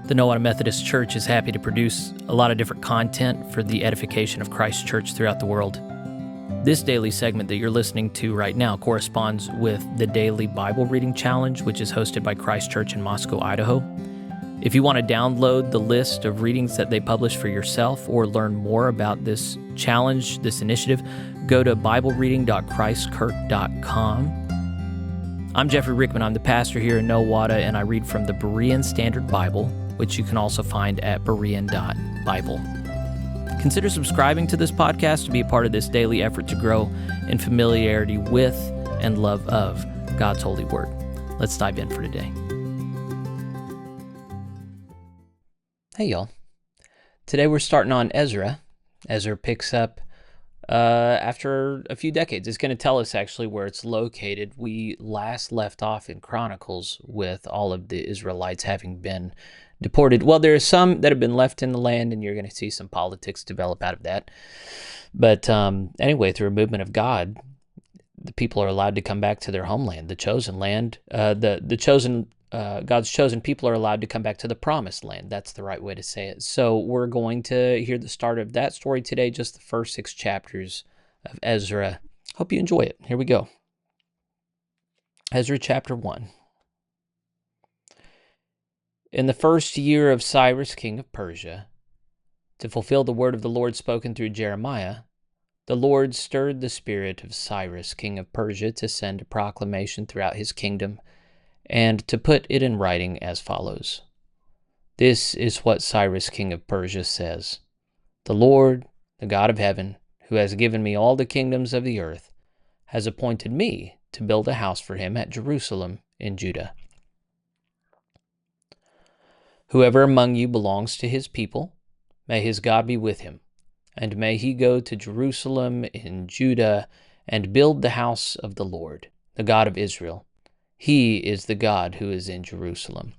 The Nowata Methodist Church is happy to produce a lot of different content for the edification of Christ's church throughout the world. This daily segment that you're listening to right now corresponds with the Daily Bible Reading Challenge, which is hosted by Christ Church in Moscow, Idaho. If you want to download the list of readings that they publish for yourself or learn more about this challenge, this initiative, go to biblereading.christkirk.com. I'm Jeffrey Rickman. I'm the pastor here in Nowata, and I read from the Berean Standard Bible, which you can also find at berean.bible. Consider subscribing to this podcast to be a part of this daily effort to grow in familiarity with and love of God's holy word. Let's dive in for today. Hey, y'all. Today we're starting on Ezra. Ezra picks up after a few decades. It's going to tell us actually where it's located. We last left off in Chronicles with all of the Israelites having been deported. Well, there are some that have been left in the land, and you're going to see some politics develop out of that. But anyway, through a movement of God, the people are allowed to come back to their homeland, the chosen land. God's chosen people are allowed to come back to the promised land. That's the right way to say it. So we're going to hear the start of that story today, just the first 6 chapters of Ezra. Hope you enjoy it. Here we go. Ezra chapter 1. In the first year of Cyrus, king of Persia, to fulfill the word of the Lord spoken through Jeremiah, the Lord stirred the spirit of Cyrus, king of Persia, to send a proclamation throughout his kingdom and to put it in writing as follows. This is what Cyrus, king of Persia, says. The Lord, the God of heaven, who has given me all the kingdoms of the earth, has appointed me to build a house for him at Jerusalem in Judah. Whoever among you belongs to his people, may his God be with him, and may he go to Jerusalem in Judah and build the house of the Lord, the God of Israel. He is the God who is in Jerusalem.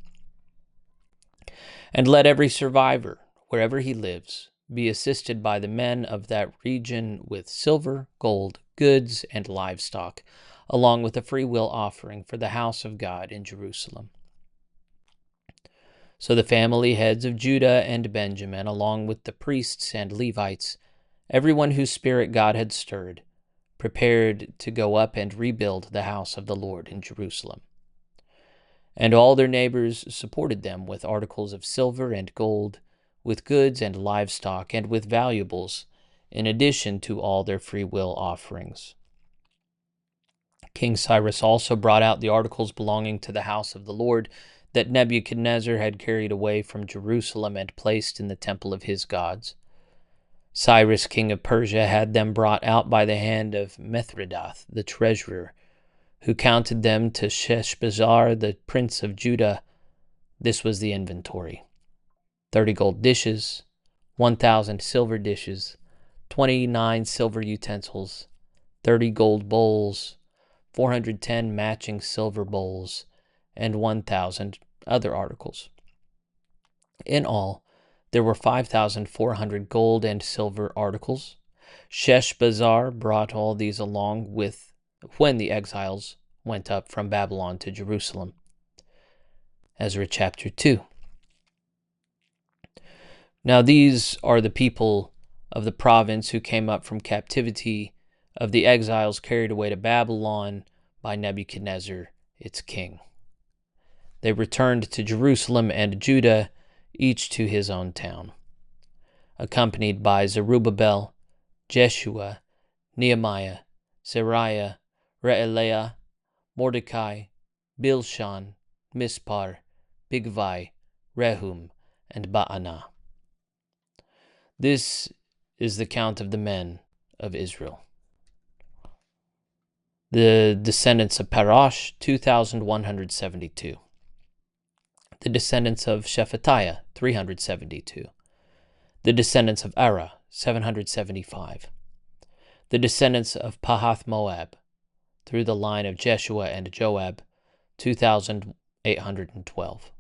And let every survivor, wherever he lives, be assisted by the men of that region with silver, gold, goods, and livestock, along with a freewill offering for the house of God in Jerusalem. So the family heads of Judah and Benjamin, along with the priests and Levites, everyone whose spirit God had stirred, prepared to go up and rebuild the house of the Lord in Jerusalem. And all their neighbors supported them with articles of silver and gold, with goods and livestock, and with valuables, in addition to all their freewill offerings. King Cyrus also brought out the articles belonging to the house of the Lord that Nebuchadnezzar had carried away from Jerusalem and placed in the temple of his gods. Cyrus, king of Persia, had them brought out by the hand of Mithridath, the treasurer, who counted them to Sheshbazzar, the prince of Judah. This was the inventory: 30 gold dishes, 1,000 silver dishes, 29 silver utensils, 30 gold bowls, 410 matching silver bowls, and 1,000 other articles. In all, there were 5,400 gold and silver articles. Sheshbazzar brought all these along with when the exiles went up from Babylon to Jerusalem. Ezra chapter 2. Now these are the people of the province who came up from captivity of the exiles carried away to Babylon by Nebuchadnezzar, its king. They returned to Jerusalem and Judah, each to his own town, accompanied by Zerubbabel, Jeshua, Nehemiah, Seraiah, Re'eliah, Mordecai, Bilshan, Mispar, Bigvai, Rehum, and Baanah. This is the count of the men of Israel. The descendants of Parash, 2,172. The descendants of Shephatiah, 372. The descendants of Ara, 775. The descendants of Pahath Moab, through the line of Jeshua and Joab, 2,812.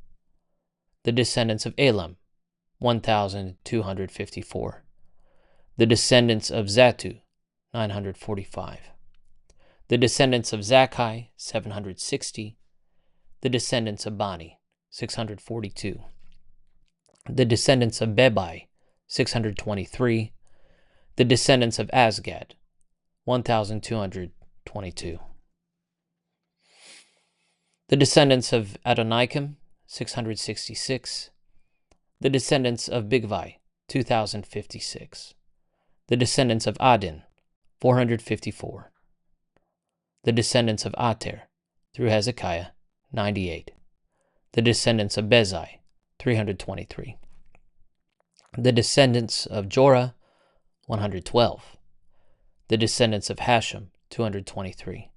The descendants of Elam, 1,254. The descendants of Zatu, 945. The descendants of Zakkai, 760. The descendants of Bani, 642. The descendants of Bebai, 623. The descendants of Azgad, 1,222. The descendants of Adonikam, 666. The descendants of Bigvai, 2,056. The descendants of Adin, 454. The descendants of Ater, through Hezekiah, 98. The descendants of Bezai, 323. The descendants of Jorah, 112. The descendants of Hashem, 223.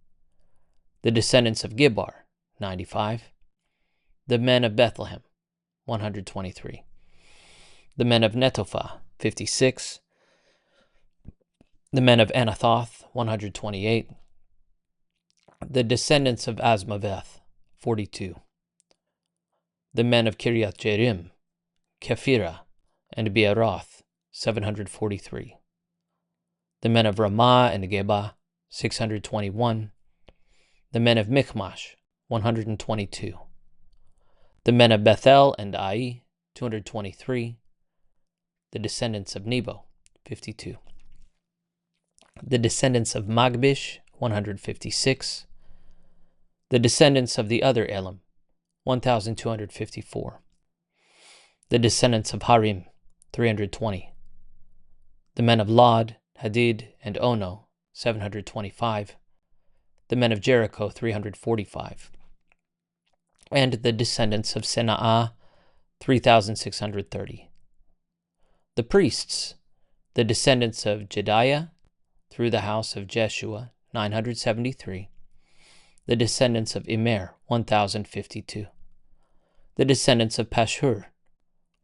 The descendants of Gibbar, 95. The men of Bethlehem, 123. The men of Netophah, 56. The men of Anathoth, 128. The descendants of Asmaveth, 42. The men of Kiriath Jearim, Kephirah, and Beeroth, 743. The men of Ramah and Geba, 621. The men of Michmash, 122. The men of Bethel and Ai, 223. The descendants of Nebo, 52. The descendants of Magbish, 156. The descendants of the other Elam, 1,254. The descendants of Harim, 320. The men of Lod, Hadid, and Ono, 725. The men of Jericho, 345. And the descendants of Senaa, 3,630. The priests, the descendants of Jediah, through the house of Jeshua, 973. The descendants of Immer, 1,052. The descendants of Pashur,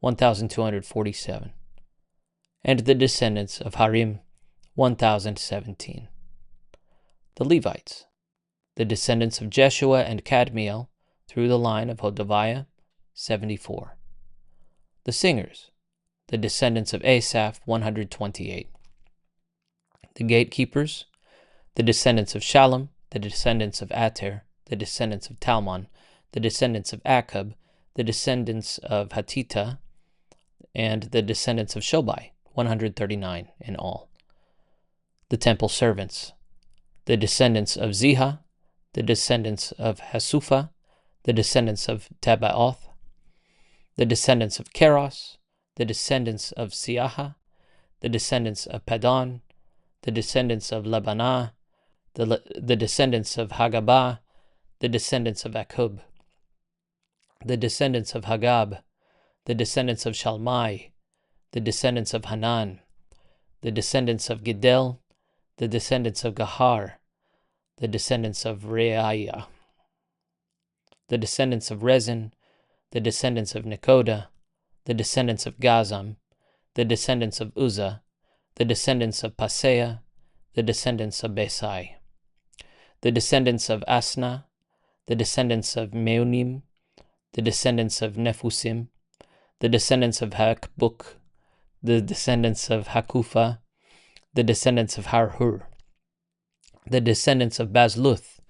1,247. And the descendants of Harim, 1,017. The Levites, the descendants of Jeshua and Kadmiel, through the line of Hodaviah, 74. The singers, the descendants of Asaph, 128. The gatekeepers, the descendants of Shallum, the descendants of Ater, the descendants of Talmon, the descendants of Akub, the descendants of Hatita, and the descendants of Shobai, 139 in all. The temple servants, the descendants of Ziha, the descendants of Hasupha, the descendants of Tabaoth, the descendants of Keros, the descendants of Siaha, the descendants of Padon, the descendants of Lebanah, the descendants of Hagabah, the descendants of Akub, the descendants of Hagab, the descendants of Shalmai, the descendants of Hanan, the descendants of Gidel, the descendants of Gahar, the descendants of Reaiah, the descendants of Rezin, the descendants of Nekoda, the descendants of Gazam, the descendants of Uzzah, the descendants of Paseah, the descendants of Besai, the descendants of Asna, the descendants of Meunim, the descendants of Nephusim, the descendants of Hakbuk, the descendants of Hakufa, the descendants of Harhur, the descendants of Bazluth,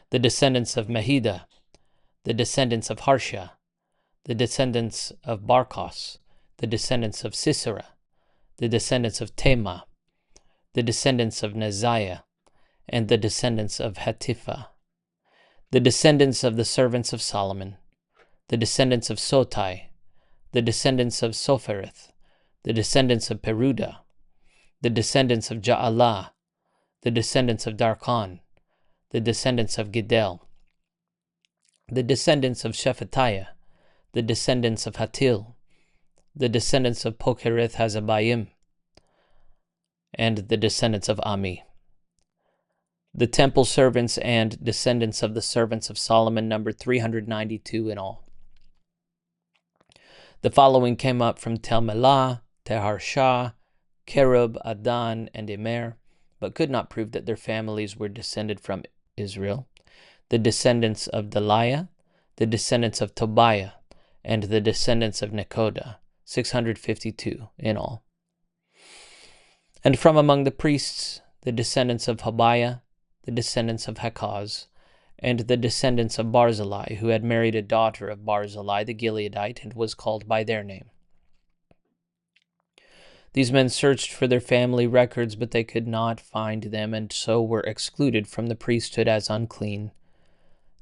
the descendants of Mahida, the descendants of Harsha, the descendants of Barkos, the descendants of Sisera, the descendants of Tema, the descendants of Neziah, and the descendants of Hatipha, the descendants of the servants of Solomon, the descendants of Sotai, the descendants of Sophereth, the descendants of Peruda, the descendants of Ja'alah, the descendants of Darkon, the descendants of Gidel, the descendants of Shephatiah, the descendants of Hatil, the descendants of Pokereth Hazabayim, and the descendants of Ami. The temple servants and descendants of the servants of Solomon numbered 392 in all. The following came up from Tel Melah, Teharsha, Kerub, Adan, and Immer, but could not prove that their families were descended from Israel. The descendants of Deliah, the descendants of Tobiah, and the descendants of Nekoda, 652 in all. And from among the priests, the descendants of Habiah, the descendants of Hakaz, and the descendants of Barzillai, who had married a daughter of Barzillai the Gileadite, and was called by their name. These men searched for their family records, but they could not find them, and so were excluded from the priesthood as unclean.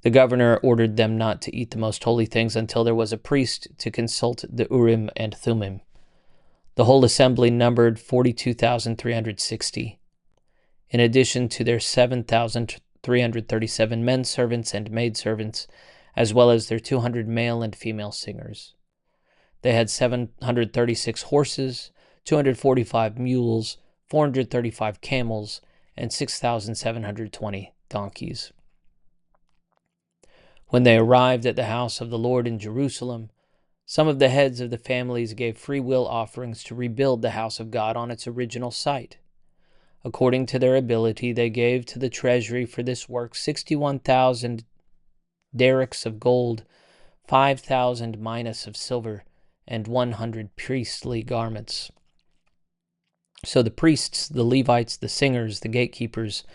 The governor ordered them not to eat the most holy things until there was a priest to consult the Urim and Thummim. The whole assembly numbered 42,360. In addition to their 7,337 men servants and maidservants, as well as their 200 male and female singers. They had 736 horses, 245 mules, 435 camels, and 6,720 donkeys. When they arrived at the house of the Lord in Jerusalem, some of the heads of the families gave free will offerings to rebuild the house of God on its original site. According to their ability, they gave to the treasury for this work 61,000 derricks of gold, 5,000 minas of silver, and 100 priestly garments. So the priests, the Levites, the singers, the gatekeepers,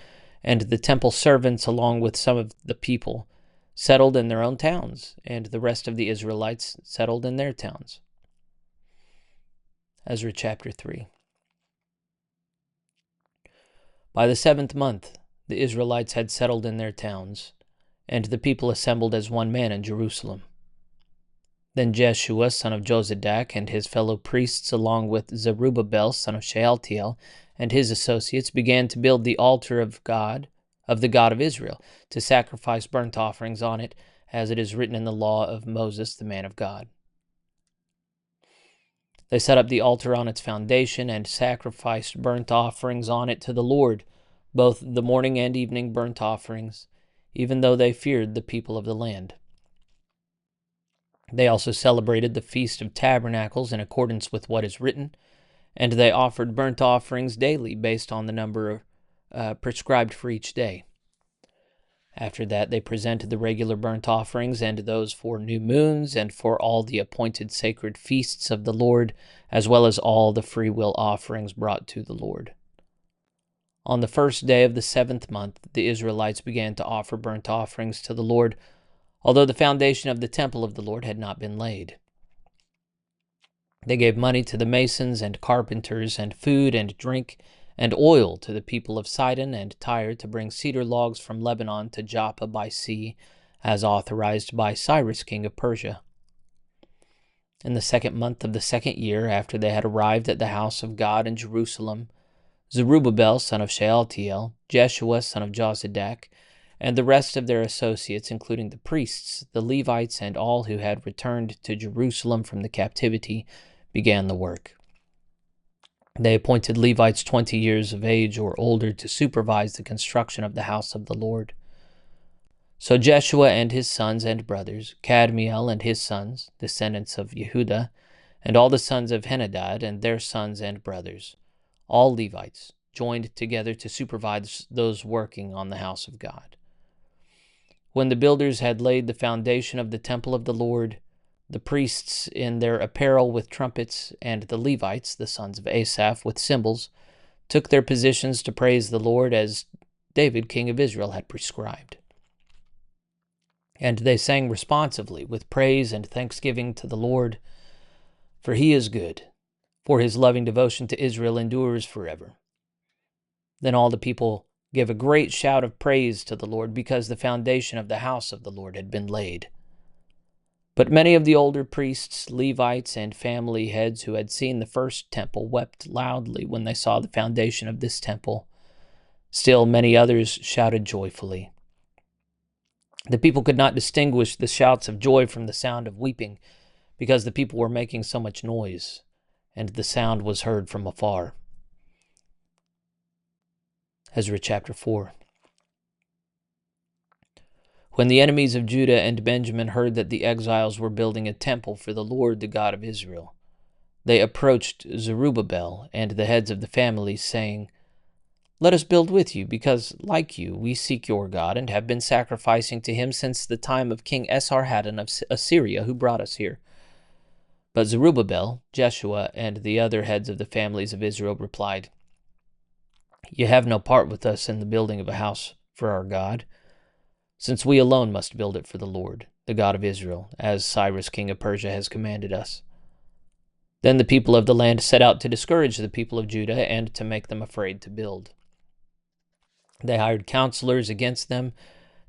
and the temple servants, along with some of the people, settled in their own towns, and the rest of the Israelites settled in their towns. Ezra chapter 3. By the 7th month, the Israelites had settled in their towns, and the people assembled as one man in Jerusalem. Then Jeshua, son of Jozadak, and his fellow priests, along with Zerubbabel, son of Shealtiel, and his associates, began to build the altar of the God of Israel, to sacrifice burnt offerings on it, as it is written in the law of Moses, the man of God. They set up the altar on its foundation and sacrificed burnt offerings on it to the Lord, both the morning and evening burnt offerings, even though they feared the people of the land. They also celebrated the Feast of Tabernacles in accordance with what is written, and they offered burnt offerings daily based on the number prescribed for each day. After that, they presented the regular burnt offerings and those for new moons and for all the appointed sacred feasts of the Lord, as well as all the freewill offerings brought to the Lord. On the first day of the 7th month, the Israelites began to offer burnt offerings to the Lord, although the foundation of the temple of the Lord had not been laid. They gave money to the masons and carpenters, and food and drink, and oil to the people of Sidon and Tyre to bring cedar logs from Lebanon to Joppa by sea, as authorized by Cyrus, king of Persia. In the 2nd month of the 2nd year, after they had arrived at the house of God in Jerusalem, Zerubbabel, son of Shealtiel, Jeshua, son of Jozadak, and the rest of their associates, including the priests, the Levites, and all who had returned to Jerusalem from the captivity, began the work. They appointed Levites 20 years of age or older to supervise the construction of the house of the Lord. So Jeshua and his sons and brothers, Kadmiel and his sons, descendants of Yehuda, and all the sons of Henadad and their sons and brothers, all Levites, joined together to supervise those working on the house of God. When the builders had laid the foundation of the temple of the Lord, the priests in their apparel with trumpets, and the Levites, the sons of Asaph, with cymbals, took their positions to praise the Lord as David, king of Israel, had prescribed. And they sang responsively with praise and thanksgiving to the Lord, for he is good, for his loving devotion to Israel endures forever. Then all the people gave a great shout of praise to the Lord, because the foundation of the house of the Lord had been laid. But many of the older priests, Levites, and family heads who had seen the first temple wept loudly when they saw the foundation of this temple. Still, many others shouted joyfully. The people could not distinguish the shouts of joy from the sound of weeping, because the people were making so much noise, and the sound was heard from afar. Ezra chapter 4. When the enemies of Judah and Benjamin heard that the exiles were building a temple for the Lord, the God of Israel, they approached Zerubbabel and the heads of the families, saying, "Let us build with you, because, like you, we seek your God and have been sacrificing to him since the time of King Esarhaddon of Assyria, who brought us here." But Zerubbabel, Jeshua, and the other heads of the families of Israel replied, "You have no part with us in the building of a house for our God, since we alone must build it for the Lord, the God of Israel, as Cyrus king of Persia has commanded us." Then the people of the land set out to discourage the people of Judah and to make them afraid to build. They hired counselors against them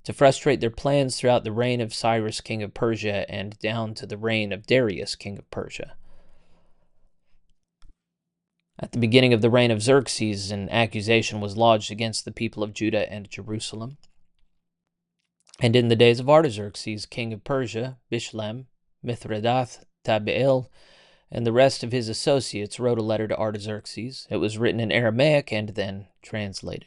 to frustrate their plans throughout the reign of Cyrus, king of Persia, and down to the reign of Darius, king of Persia. At the beginning of the reign of Xerxes, an accusation was lodged against the people of Judah and Jerusalem. And in the days of Artaxerxes, king of Persia, Bishlam, Mithredath, Tabeel, and the rest of his associates wrote a letter to Artaxerxes. It was written in Aramaic and then translated.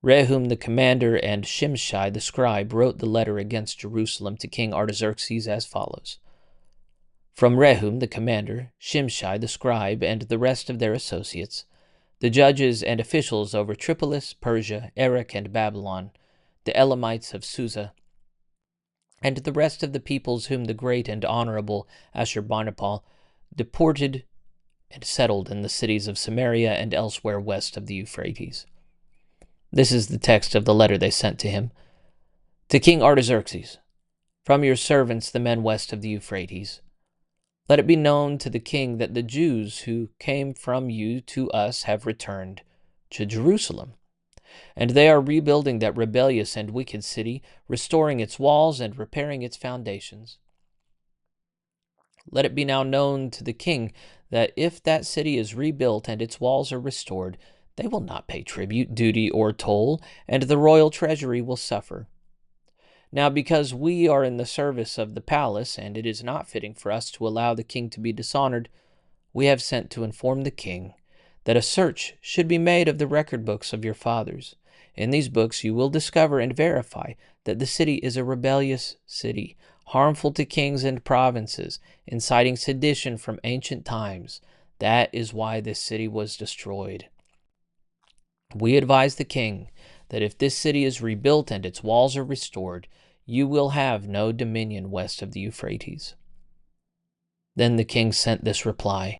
Rehum the commander and Shimshai the scribe wrote the letter against Jerusalem to King Artaxerxes as follows. From Rehum the commander, Shimshai the scribe, and the rest of their associates, the judges and officials over Tripolis, Persia, Erech, and Babylon, the Elamites of Susa, and the rest of the peoples whom the great and honorable Ashurbanipal deported and settled in the cities of Samaria and elsewhere west of the Euphrates. This is the text of the letter they sent to him. To King Artaxerxes, from your servants, the men west of the Euphrates, let it be known to the king that the Jews who came from you to us have returned to Jerusalem, and they are rebuilding that rebellious and wicked city, restoring its walls and repairing its foundations. Let it be now known to the king that if that city is rebuilt and its walls are restored, they will not pay tribute, duty, or toll, and the royal treasury will suffer. Now, because we are in the service of the palace, and it is not fitting for us to allow the king to be dishonored, we have sent to inform the king that a search should be made of the record books of your fathers. In these books you will discover and verify that the city is a rebellious city, harmful to kings and provinces, inciting sedition from ancient times. That is why this city was destroyed. We advise the king that if this city is rebuilt and its walls are restored, you will have no dominion west of the Euphrates. Then the king sent this reply.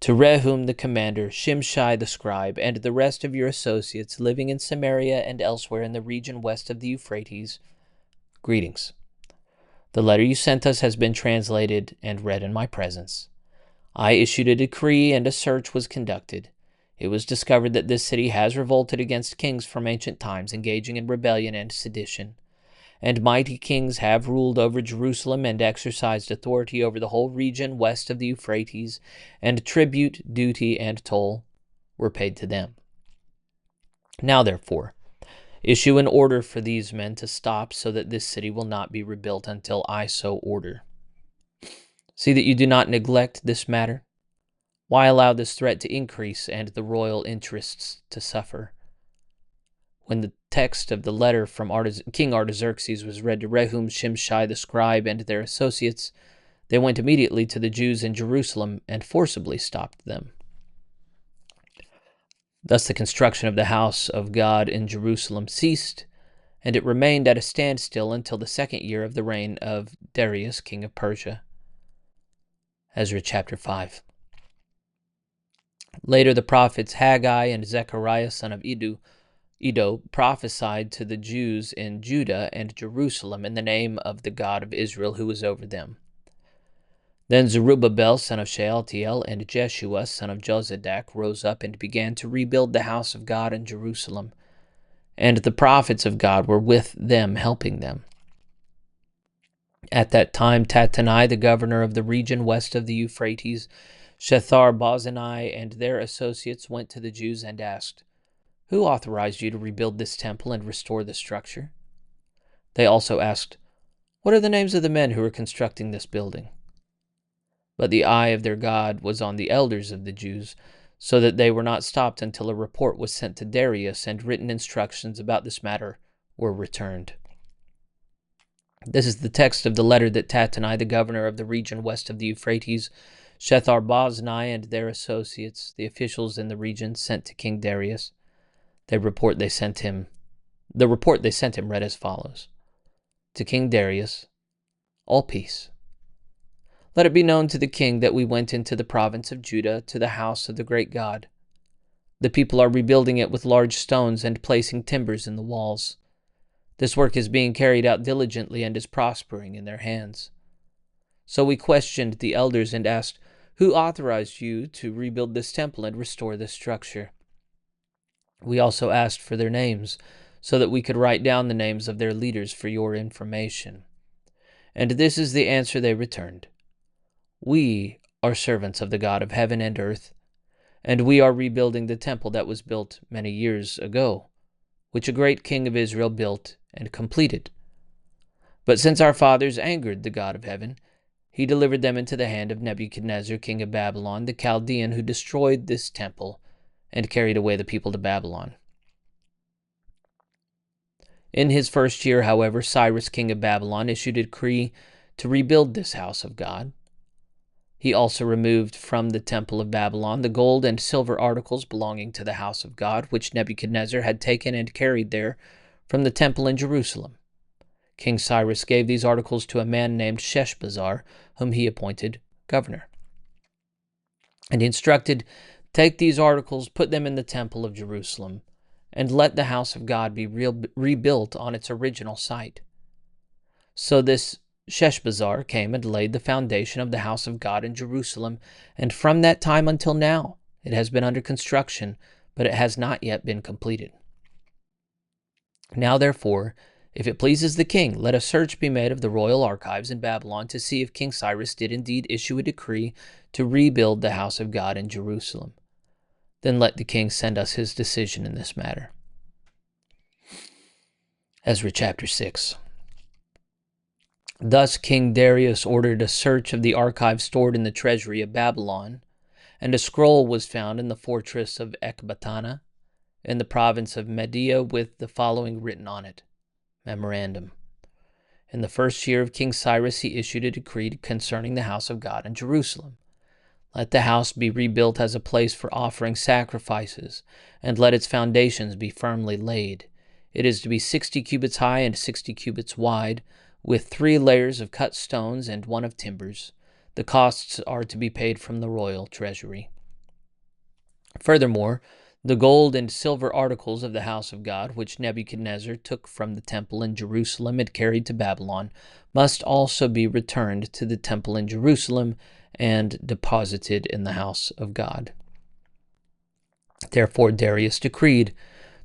To Rehum the commander, Shimshai the scribe, and the rest of your associates living in Samaria and elsewhere in the region west of the Euphrates, greetings. The letter you sent us has been translated and read in my presence. I issued a decree and a search was conducted. It was discovered that this city has revolted against kings from ancient times, engaging in rebellion and sedition. And mighty kings have ruled over Jerusalem and exercised authority over the whole region west of the Euphrates, and tribute, duty, and toll were paid to them. Now, therefore, issue an order for these men to stop, so that this city will not be rebuilt until I so order. See that you do not neglect this matter. Why allow this threat to increase and the royal interests to suffer? When the text of the letter from King Artaxerxes was read to Rehum, Shimshai the scribe, and their associates, they went immediately to the Jews in Jerusalem and forcibly stopped them. Thus the construction of the house of God in Jerusalem ceased, and it remained at a standstill until the second year of the reign of Darius, king of Persia. Ezra chapter 5. Later the prophets Haggai and Zechariah son of Iddo prophesied to the Jews in Judah and Jerusalem in the name of the God of Israel who was over them. Then Zerubbabel son of Shealtiel and Jeshua son of Jozadak rose up and began to rebuild the house of God in Jerusalem, and the prophets of God were with them, helping them. At that time Tattenai, the governor of the region west of the Euphrates, Shethar-Bozenai, and their associates went to the Jews and asked, Who authorized you to rebuild this temple and restore the structure? They also asked, What are the names of the men who are constructing this building? But the eye of their God was on the elders of the Jews, so that they were not stopped until a report was sent to Darius and written instructions about this matter were returned. This is the text of the letter that Tattenai, the governor of the region west of the Euphrates, Shethar-Bozenai, and their associates, the officials in the region, sent to King Darius. The report they sent him read as follows. To King Darius, all peace. Let it be known to the king that we went into the province of Judah to the house of the great God. The people are rebuilding it with large stones and placing timbers in the walls. This work is being carried out diligently and is prospering in their hands. So we questioned the elders and asked, Who authorized you to rebuild this temple and restore this structure?" We also asked for their names, so that we could write down the names of their leaders for your information. And this is the answer they returned: "We are servants of the God of heaven and earth, and we are rebuilding the temple that was built many years ago, which a great king of Israel built and completed. But since our fathers angered the God of heaven, he delivered them into the hand of Nebuchadnezzar, king of Babylon, the Chaldean, who destroyed this temple and carried away the people to Babylon. In his first year, however, Cyrus, king of Babylon, issued a decree to rebuild this house of God. He also removed from the temple of Babylon the gold and silver articles belonging to the house of God, which Nebuchadnezzar had taken and carried there from the temple in Jerusalem. King Cyrus gave these articles to a man named Sheshbazzar, whom he appointed governor. And he instructed, "Take these articles, put them in the temple of Jerusalem, and let the house of God be rebuilt on its original site." So this Sheshbazzar came and laid the foundation of the house of God in Jerusalem, and from that time until now it has been under construction, but it has not yet been completed. Now therefore, if it pleases the king, let a search be made of the royal archives in Babylon to see if King Cyrus did indeed issue a decree to rebuild the house of God in Jerusalem. Then let the king send us his decision in this matter. Ezra chapter 6. Thus King Darius ordered a search of the archives stored in the treasury of Babylon, and a scroll was found in the fortress of Ecbatana, in the province of Media, with the following written on it. Memorandum. In the first year of King Cyrus, he issued a decree concerning the house of God in Jerusalem. Let the house be rebuilt as a place for offering sacrifices, and let its foundations be firmly laid. It is to be 60 cubits high and 60 cubits wide, with 3 layers of cut stones and 1 of timbers. The costs are to be paid from the royal treasury. Furthermore, the gold and silver articles of the house of God, which Nebuchadnezzar took from the temple in Jerusalem and carried to Babylon, must also be returned to the temple in Jerusalem and deposited in the house of God. Therefore Darius decreed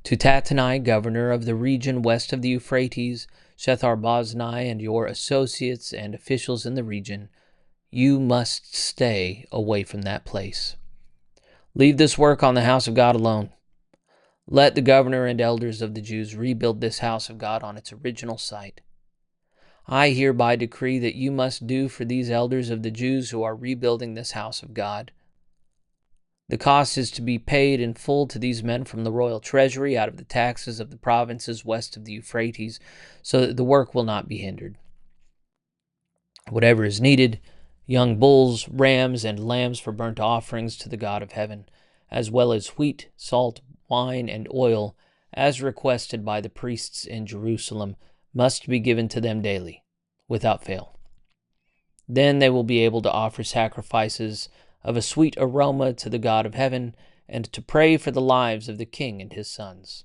to Tattenai, governor of the region west of the Euphrates, Shethar-boznai, and your associates and officials in the region, you must stay away from that place. Leave this work on the house of God alone. Let the governor and elders of the Jews rebuild this house of God on its original site. I hereby decree that you must do for these elders of the Jews who are rebuilding this house of God. The cost is to be paid in full to these men from the royal treasury out of the taxes of the provinces west of the Euphrates, so that the work will not be hindered. Whatever is needed, young bulls, rams, and lambs for burnt offerings to the God of heaven, as well as wheat, salt, wine, and oil, as requested by the priests in Jerusalem, must be given to them daily, without fail. Then they will be able to offer sacrifices of a sweet aroma to the God of heaven, and to pray for the lives of the king and his sons.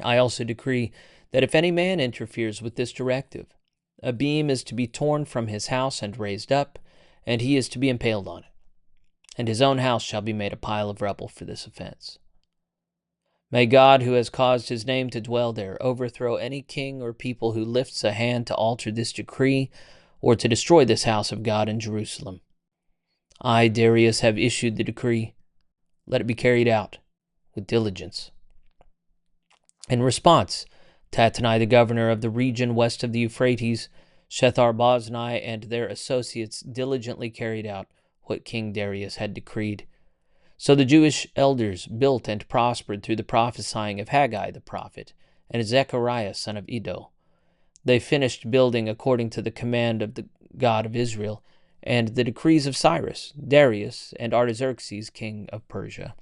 I also decree that if any man interferes with this directive, a beam is to be torn from his house and raised up, and he is to be impaled on it, and his own house shall be made a pile of rubble for this offense. May God, who has caused his name to dwell there, overthrow any king or people who lifts a hand to alter this decree or to destroy this house of God in Jerusalem. I, Darius, have issued the decree. Let it be carried out with diligence. In response, Tattenai, the governor of the region west of the Euphrates, Shethar-boznai, and their associates diligently carried out what King Darius had decreed. So the Jewish elders built and prospered through the prophesying of Haggai the prophet and Zechariah son of Iddo. They finished building according to the command of the God of Israel and the decrees of Cyrus, Darius, and Artaxerxes, king of Persia.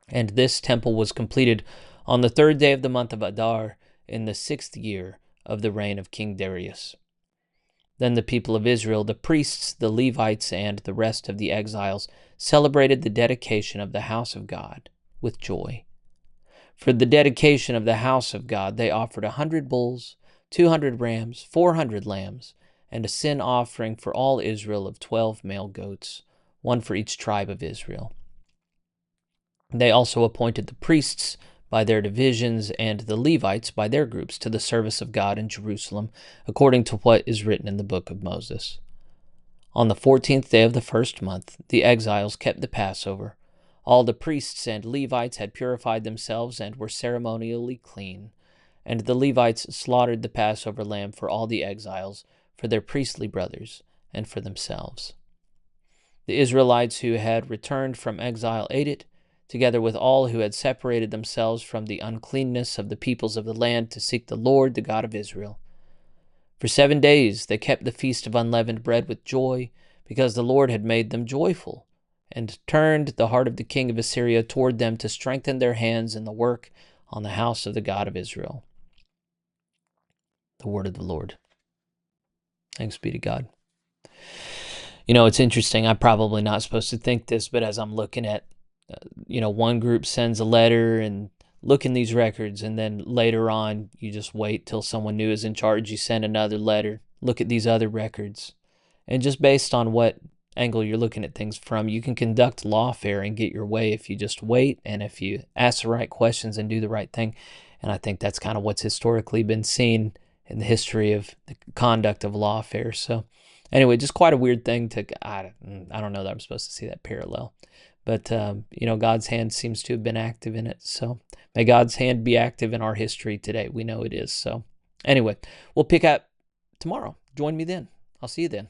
And this temple was completed on the 3rd day of the month of Adar, in the 6th year of the reign of King Darius. Then the people of Israel, the priests, the Levites, and the rest of the exiles celebrated the dedication of the house of God with joy. For the dedication of the house of God, they offered 100 bulls, 200 rams, 400 lambs, and a sin offering for all Israel of 12 male goats, one for each tribe of Israel. They also appointed the priests by their divisions and the Levites by their groups to the service of God in Jerusalem, according to what is written in the book of Moses. On the 14th day of the first month, the exiles kept the Passover. All the priests and Levites had purified themselves and were ceremonially clean. And the Levites slaughtered the Passover lamb for all the exiles, for their priestly brothers, and for themselves. The Israelites who had returned from exile ate it, together with all who had separated themselves from the uncleanness of the peoples of the land to seek the Lord, the God of Israel. For 7 days they kept the feast of unleavened bread with joy, because the Lord had made them joyful, and turned the heart of the king of Assyria toward them to strengthen their hands in the work on the house of the God of Israel. The word of the Lord. Thanks be to God. You know, it's interesting. I'm probably not supposed to think this, but as I'm looking at, one group sends a letter and look in these records, and then later on, you just wait till someone new is in charge. You send another letter, look at these other records. And just based on what angle you're looking at things from, you can conduct lawfare and get your way if you just wait and if you ask the right questions and do the right thing. And I think that's kind of what's historically been seen in the history of the conduct of lawfare. So anyway, just quite a weird thing I don't know that I'm supposed to see that parallel. But, God's hand seems to have been active in it. So may God's hand be active in our history today. We know it is. So anyway, we'll pick up tomorrow. Join me then. I'll see you then.